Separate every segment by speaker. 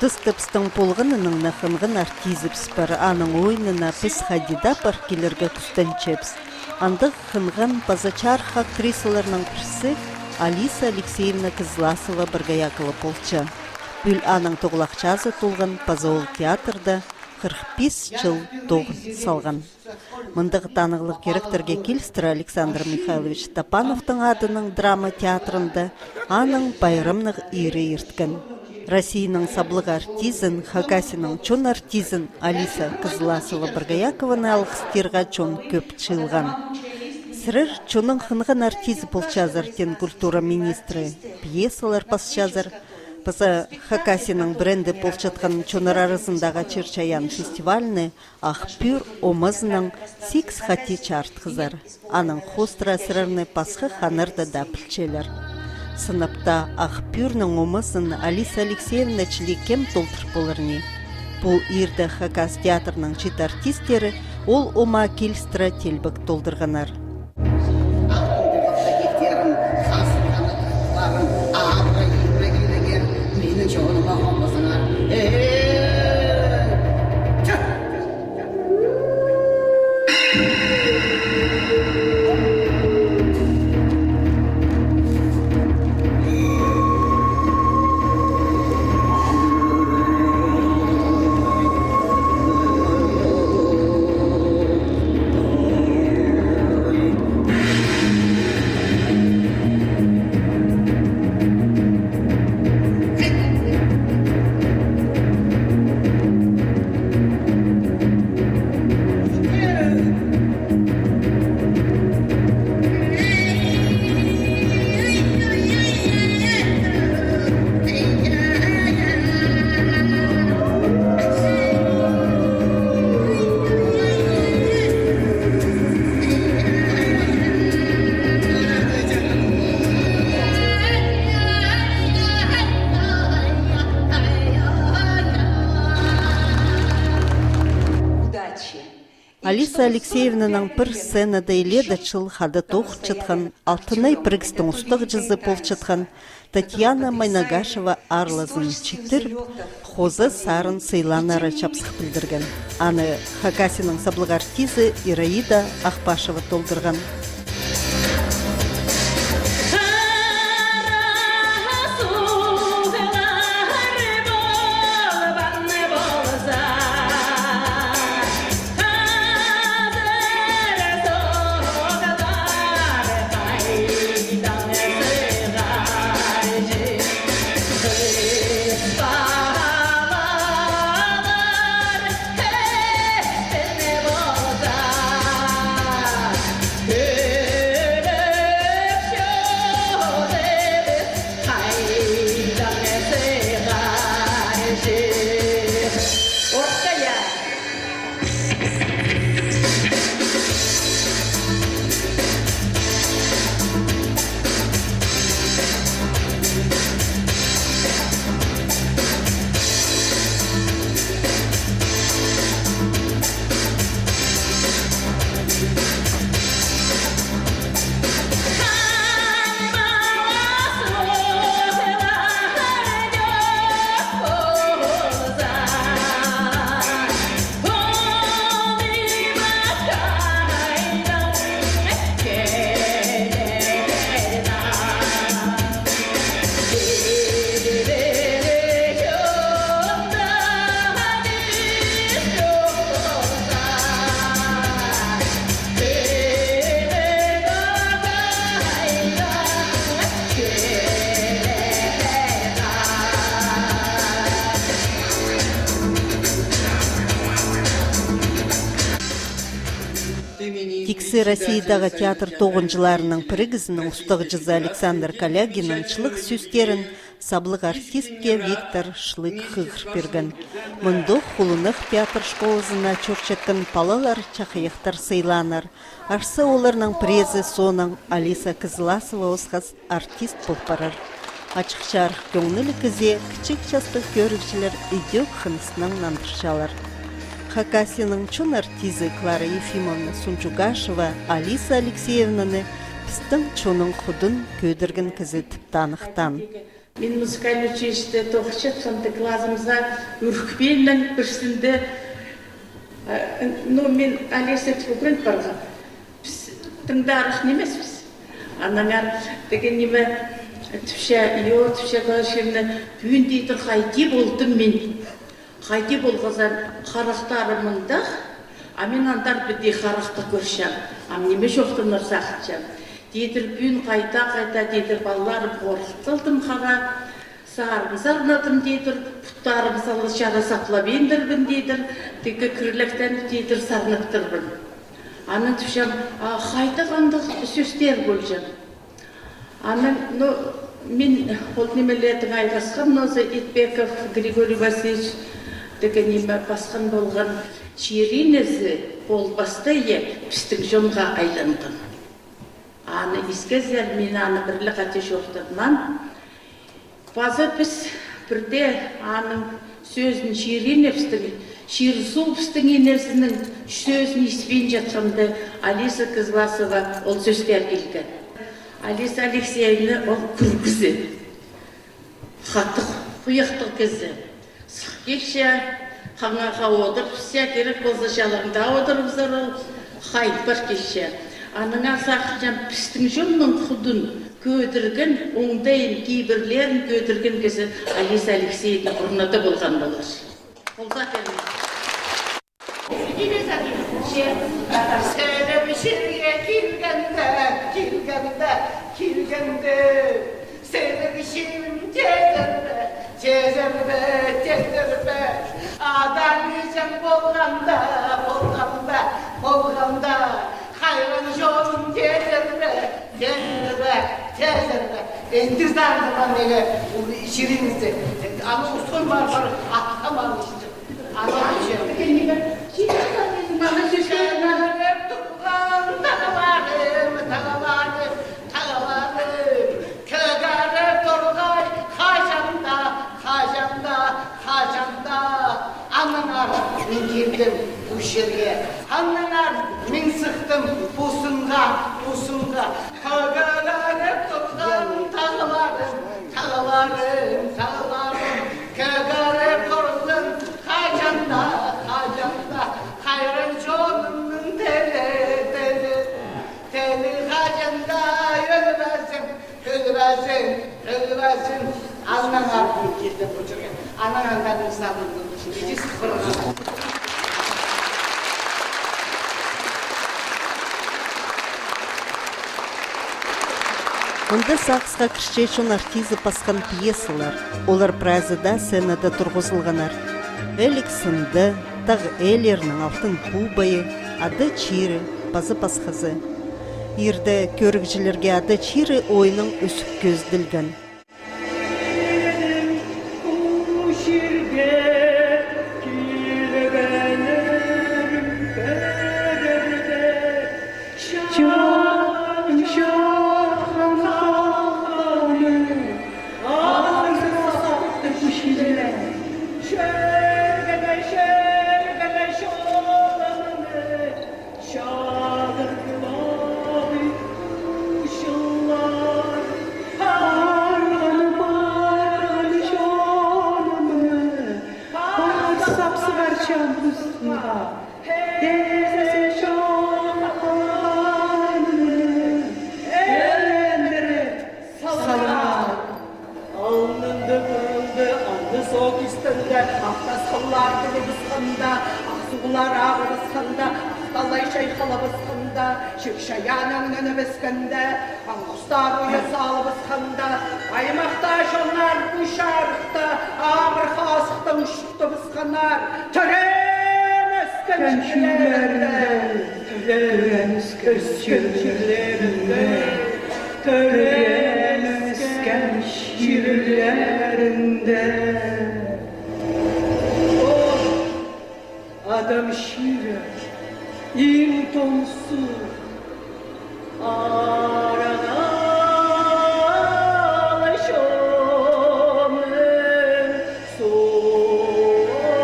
Speaker 1: Тұстыпстың полғынының нақынғын артизіпс бар, аның ойнына піс хадида бар келерге күстен чепс. Андық қынған базачарх актрисаларының бірсі Алиса Алексеевна Кызласова біргаяқылы полчы. Бүл аның тоғылақчазы толған Пазауыл театрда 45 жыл тоғын салған. Мұндық танығылық керектерге келістірі Александр Михайлович Тапановтың адының драма театрында аның байрымнық ири ерткен. Россияның саблық артизін, Хакасияның чон артизін Алиса Кызласова біргаякованы алғыстырға чон көп чылған. Сірір чонын қынған артизі полчазартен культура министрі, пьесалар пасчазар, Паза Хакасияның бренді полчатқан чонар арасындағы Черчаян фестивальны Ақпүр омызының 6 хати чарт қызар. Аның хостра сірірні пасқы қанырды да пілчелер. Сыныпта Ақпүрнің омызын Алиса Алексеевна чілікем толтыр болырны. Бұл ирді Хакас театрының чит артистері ол ома келістіра телбік толдырғанар. Алиса Алексеевнаның бір сценада еледі чыл хады тоқ чытқан, алтынай біргістің ұстық жызы пол чытқан Татьяна Майнагашева арлазын читір, хозы сарын сыйланары чапсық білдірген. Аны Хакасияның саблық артизі Ираида Ақпашева толдырған. Тикси Россиядағы театр тоғынжыларының пірігізінің ұстығы жызы Александр Калягинның чылық сүстерін саблық артистке Виктор Шлык хығыр берген. Мұндық құлынық театр школызына чөрчеткен палалар чақияқтар сыйланар. Арсы оларының презі соның Алиса Кызласова осқас артист болпарар. Ачықчар көңілі кізе кічік жастық көрікшілер идеок қынысынан нандыршалар. Хакасияның чон артизы Клара Ефимовна Сунчугашева Алиса Алексеевнаны пістің чоның құдын көдіргін кізі тіпті анықтан.
Speaker 2: Мен музыкальный училище тоқшы жатқанда классымызға үркпеннің бірсінде, мен Алисет Фукрент барған. Біз тыңдарық немеспіз. Анаңар деген неме түпше қалашымны бүйін дейді қайти болдым мен. Қайти болғызан қарақтарымында, мен андар біде қарақты көршем. Неме жоқтың ұрсақытшам. Дейдір бүйін қайта дейдір балаларым қорқытылдым қара. Сағарымыз арнадым дейдір, бұттарым салы жара сақлап ендірбін дейдір, декі күрліктен дейдір сарнықтырбын. Анын түшем, қайта қандық сөстер болжам. Анын, мен ол немелердің айғасқан, нозы Итбеков Григорий Васильевич деген неме басқан болған шеринезі болбасты пістің жонға айланған. Аны ескезер, мен аны бірлі қате жоқтырынан, базы біз бірде аның сөзін шериневстің, шерсуовстың енесінің сөзін еспен жатқанды Алиса Кызбасова ол сөздер келген. Алиса Алексеевна ол күргізі, қаттық құяқтық кезі. Сық келші, қаңаға отырып, сия керек болса жалаңда отырып зарыл, қайт бар келші. Аныңа сақыржан пістің жонның құдын көдірген, оңдайын кейбірлерін көдірген кесі Алиса Алексеевна бұрнады болған болар. Қолзақ әлі.
Speaker 3: Сөйлеп ішерге келгенде, сөйлеп ішерім тезірбе, адам ешім болғанда, қайран жолым тезірбе. Ендіздарды бар неге ішеріңізді, аны ұстын бар, атқа бар ішті. Мен келдім үшерге, аннаңар мен сықтым бұсынға, көгәріп тұрған тағыларым, көгәріп тұрдың қажанда, қайран жолымның телі қажанда өлбәсін, аннаңар мен келдім үшерге, аннаңардан сабырдың, ежесі құрған.
Speaker 1: Онда сақсыға кіршешін артизы пасқан пьесалар, олар празыда сценада тұрғызылғанар. Элик сынды, тағы Элернің алтын кубайы, ады чирі, базы пасқызы. Ерді көрікжілерге ады чирі ойының үсіп көзділген.
Speaker 4: Ақсуғылар ағырысқанда, ақталай шайқалы бысқында, шекшаяның өні біскінде, аңқұстар үйі салы бысқында, аймақта жонар күшарықты, ағыр қасықты ұшықты бысқанар, түрен өскен жерлерінде. Adam şiire, in tonsu, aradalaşomen, soğade,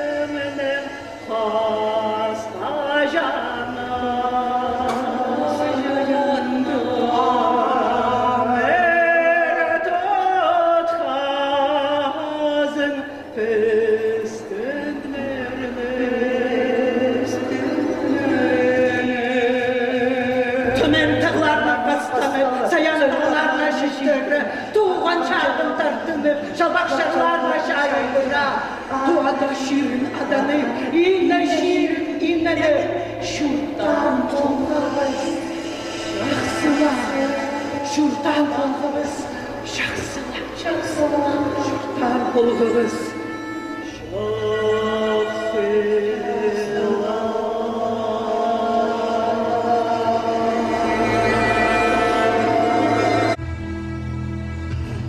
Speaker 4: ezemene,
Speaker 3: Şabakşarlarla şairlere, duada şiirin adanı, inne şiirin inneni, şuradan olmamız, şaksılar, şuradan olmamız, şaksılar, şuradan olmamız.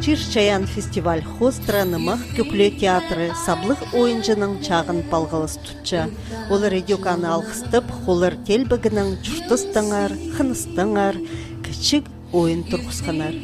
Speaker 1: Чирчаян фестиваль хостранымах көкле театры саблық ойынжының чағын палғылыс тұтча. Ол радиоканы алғыстып, холыр телбігінің чұртыстыңар, қыныстыңар, кішік ойын тұрғысқанар.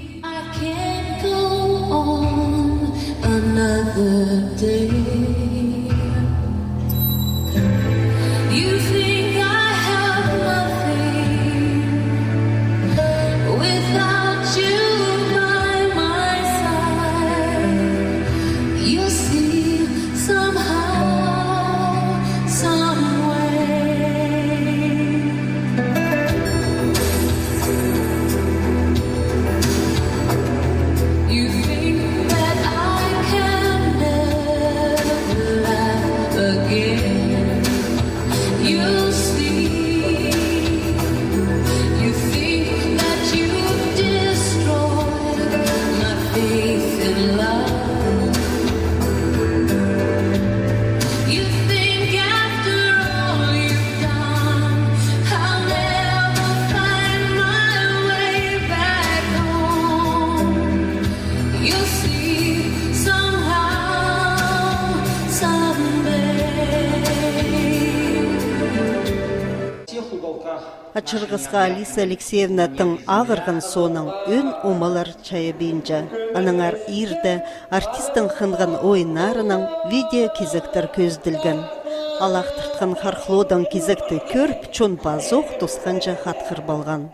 Speaker 1: Ачырғысқа Алиса Алексеевна тың ағырғын соның өн омалар чайы бейінжі. Аныңар ирді артистің қынған ойынарының видео кезіктір көзділген. Алақтыртқан хархлодан кезікті көріп чон базоқ тосқанжа қатқыр балған.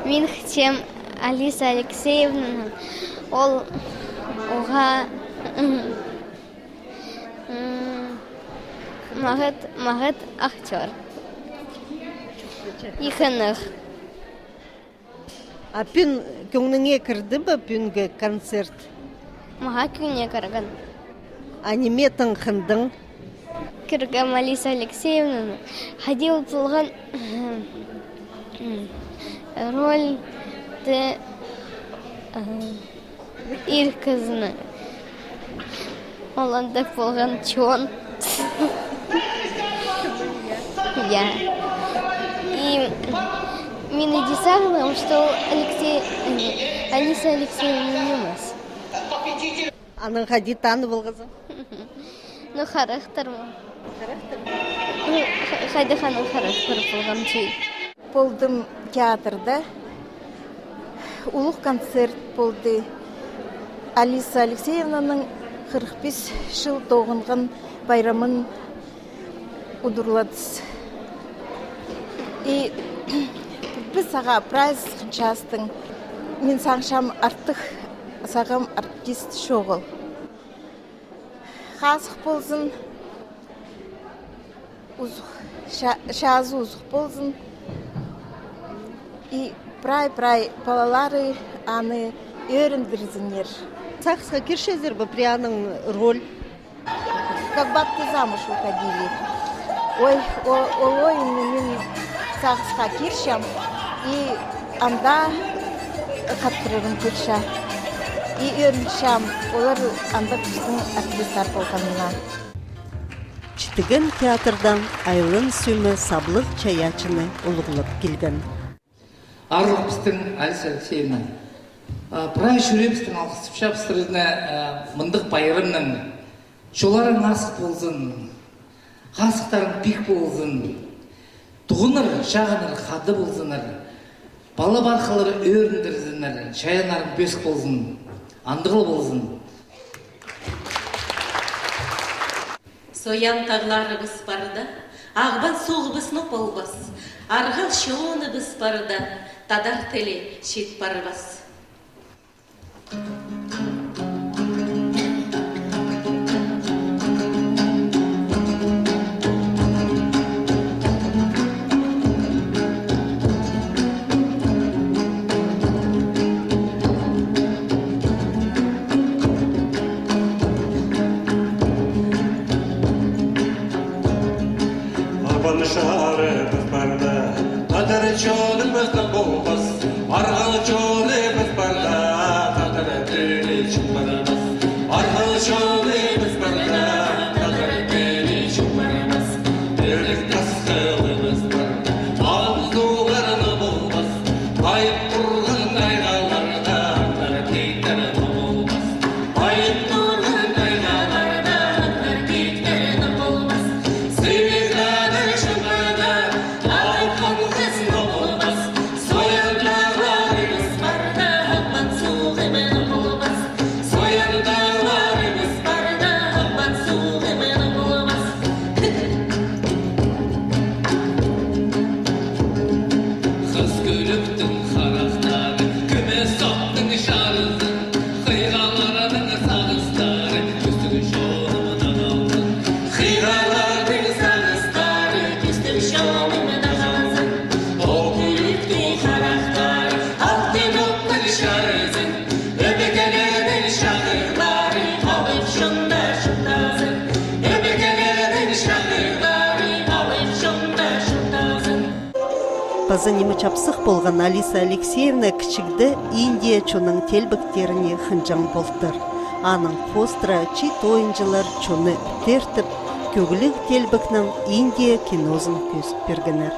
Speaker 5: Мен хотем Алиса Алексеевна, ол оға мағыт актер. Ихынық.
Speaker 1: А пүн көңніңе кірді бі пүнгі концерт?
Speaker 5: Маға көңне кірген.
Speaker 1: А неме тыңқындың?
Speaker 5: Кіргім Алиса Алексеевна ходил тұлған рольді ир қызыны. Оланда болған чон. Я. И мен десағылым, что Алиса Алексеевна емес.
Speaker 1: Аның хади таны болғызы?
Speaker 5: Ну, характер ма. Хайдаханың характері болған жей.
Speaker 6: Болдым театрда. Улық концерт болды. Алиса Алексеевнаның 45 жыл тоғынған байрамын удырладыз. И біз саға прайз қыншастың. Мен саңшам артық сағам артист шоғыл. Қасық болсын, шазы ұзық болсын. И прай балалары аны өріндірзінер.
Speaker 1: Сақсқа кіршезір бі прияның роль?
Speaker 6: Как бабки замуж выходили. Ой, мен сақсқа кіршам. И анда қаттырырым кірша. И өріншам. Олар анда біздің актристар болғанына.
Speaker 1: Читіген театрдан айлын сөмі саблық чаячыны ұлығылып келген.
Speaker 7: Арлық біздің Алиса Алексеевна. Прай шүребістің алқысып шапыстырына мұндық байырымның жоларың асық болсын, қасықтарың пик болсын, тұғыныр, жағыныр, қады болсыныр, бала барқылыр өріндірзінір, шаянарың бесік болсын, андығыл болсын.
Speaker 8: Соян тағларыбыз барда, ағбан соғыбыз нопалбас, арғал шоғыныбыз барда, тадар теле шет барбас.
Speaker 9: Şarımız barda, tadır çolumuz da boğaz. Argal çolumuz barda, tadır deli çıkmarımız. Argal çolumuz barda, tadır deli çıkmarımız. Birlik kaskılımız barda, ağzılarını boğaz. Bayıp durgun aynalarda, erkeklerini boğaz. Bayıp durgun aynalarda, erkeklerini boğaz.
Speaker 1: Пазанымы чапсық болған Алиса Алексеевна кішігді Индия чоның телбіктеріне хынжан болдыр. Аның постра чит ойынжылар чоны тертіп, көгілік телбікнің Индия кинозын көсіп бергенер.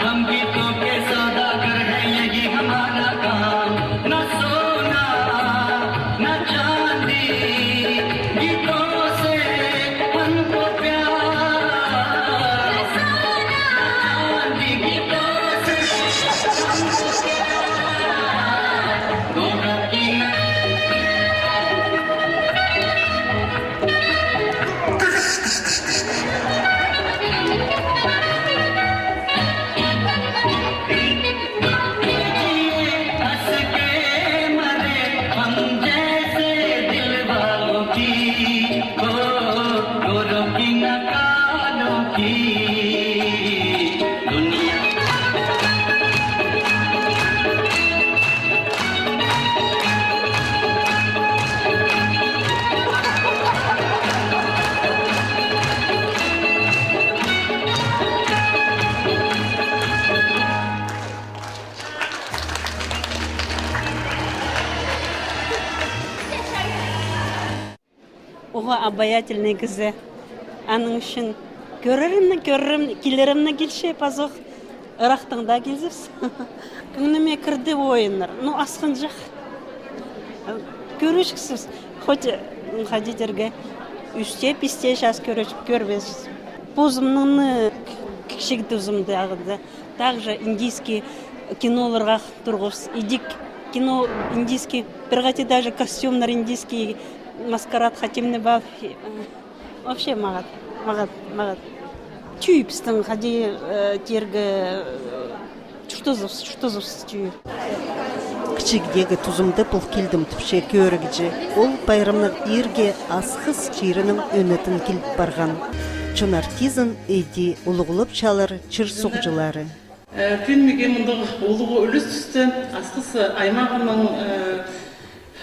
Speaker 10: हम गीतों के सौदागर हैं, यही हमारा काम। न सोना दुनिया
Speaker 11: Оға обаятельный кізі. Аның үшін көрерімні, келерімні келше пазық ұрақтыңда келзірс. Күңніме кірді ойыныр. Ну, асқын жақ. Көрішкісіз. Хоть қадетерге үсте-пісте шас көрбесіз. Позымның кішігді ұзымды ағыды. Также индийский киноларға тұрғыз. Идик кино индийский. Bir gati даже костюмдар индийский. Маскарад хотим не бав. Вообще магат. Тюйпстың хади терге что за тюй.
Speaker 1: Кичигдегі тузымды бұл келдім түпше көрігіже. Ол байрамның ерге асқыз чирінің өнетін келіп барған. Чонартизм эди улуғылып чалыр чыр соғжылары.
Speaker 2: Фильмеге мұндағы олығы үліс түсті. Асқысы аймағының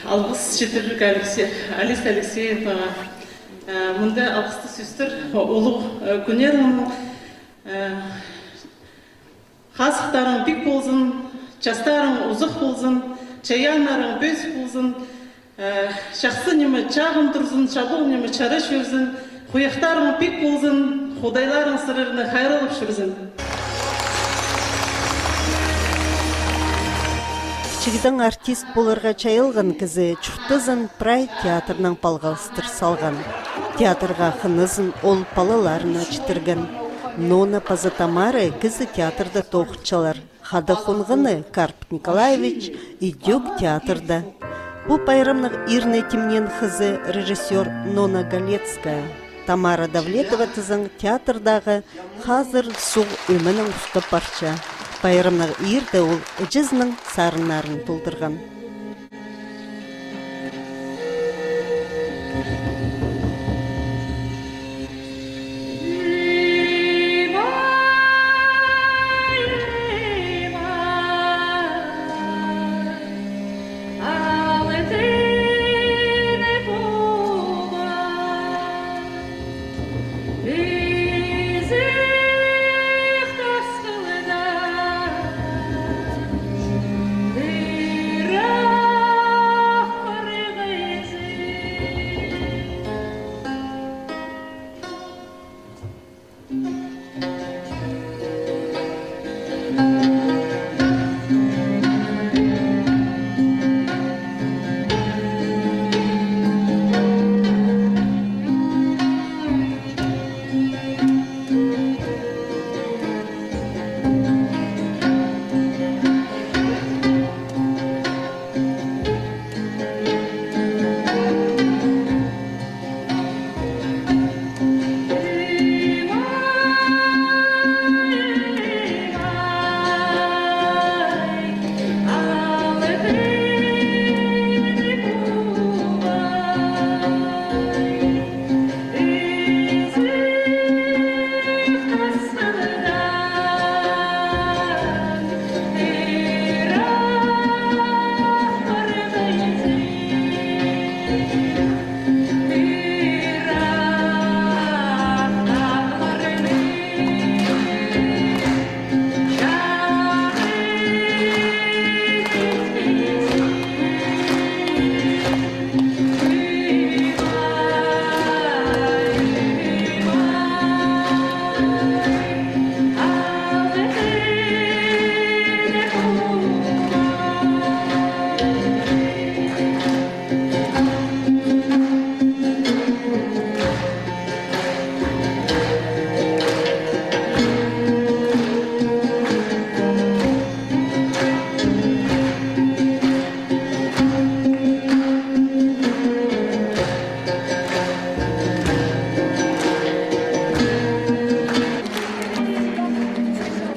Speaker 2: алғыс жетірлік Алис Алексеевнаға мұнда алғысты сөстір олығы көнерінің қасықтарың бек болсын, жастарың ұзық болсын, чаянарың бөз болсын, шақсы немі чағын тұрсын, шабыл немі чары шөрсін, қойықтарың бек болсын, құдайларың сырырыны қайрылып жүрсін.
Speaker 1: Кичигден артист болырға чайылған кізі Чуртызын Прай театрның палғалыстыр салған. Театрға хынызын ол палаларына чытырған. Нона Пазатамары кізі театрда тоқытчалар. Хады хонғыны Карп Николаевич идек театрда. Бұл байрамның ирне темнен қызы режиссер Нона Галецкая. Тамара Давлетова тізің театрдағы қазір суг өмінің ұсты парча. Байрамның ирді ол үжізінің сарынарын толдырған.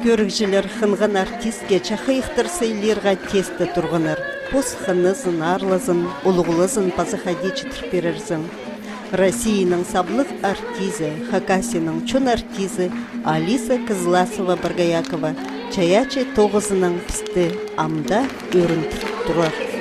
Speaker 1: Көрікжілер хынған артистке чахайықтыр сейлерға тесті тұрғыныр. Пос хынызын, арлызын, ұлғылызын пазы хади чытыр берерзін. Россияның саблық артизы, Хакасияның чун артизы Алиса Кызласова-Баргаякова чаячы тоғызының пісті амда өрін тұрар.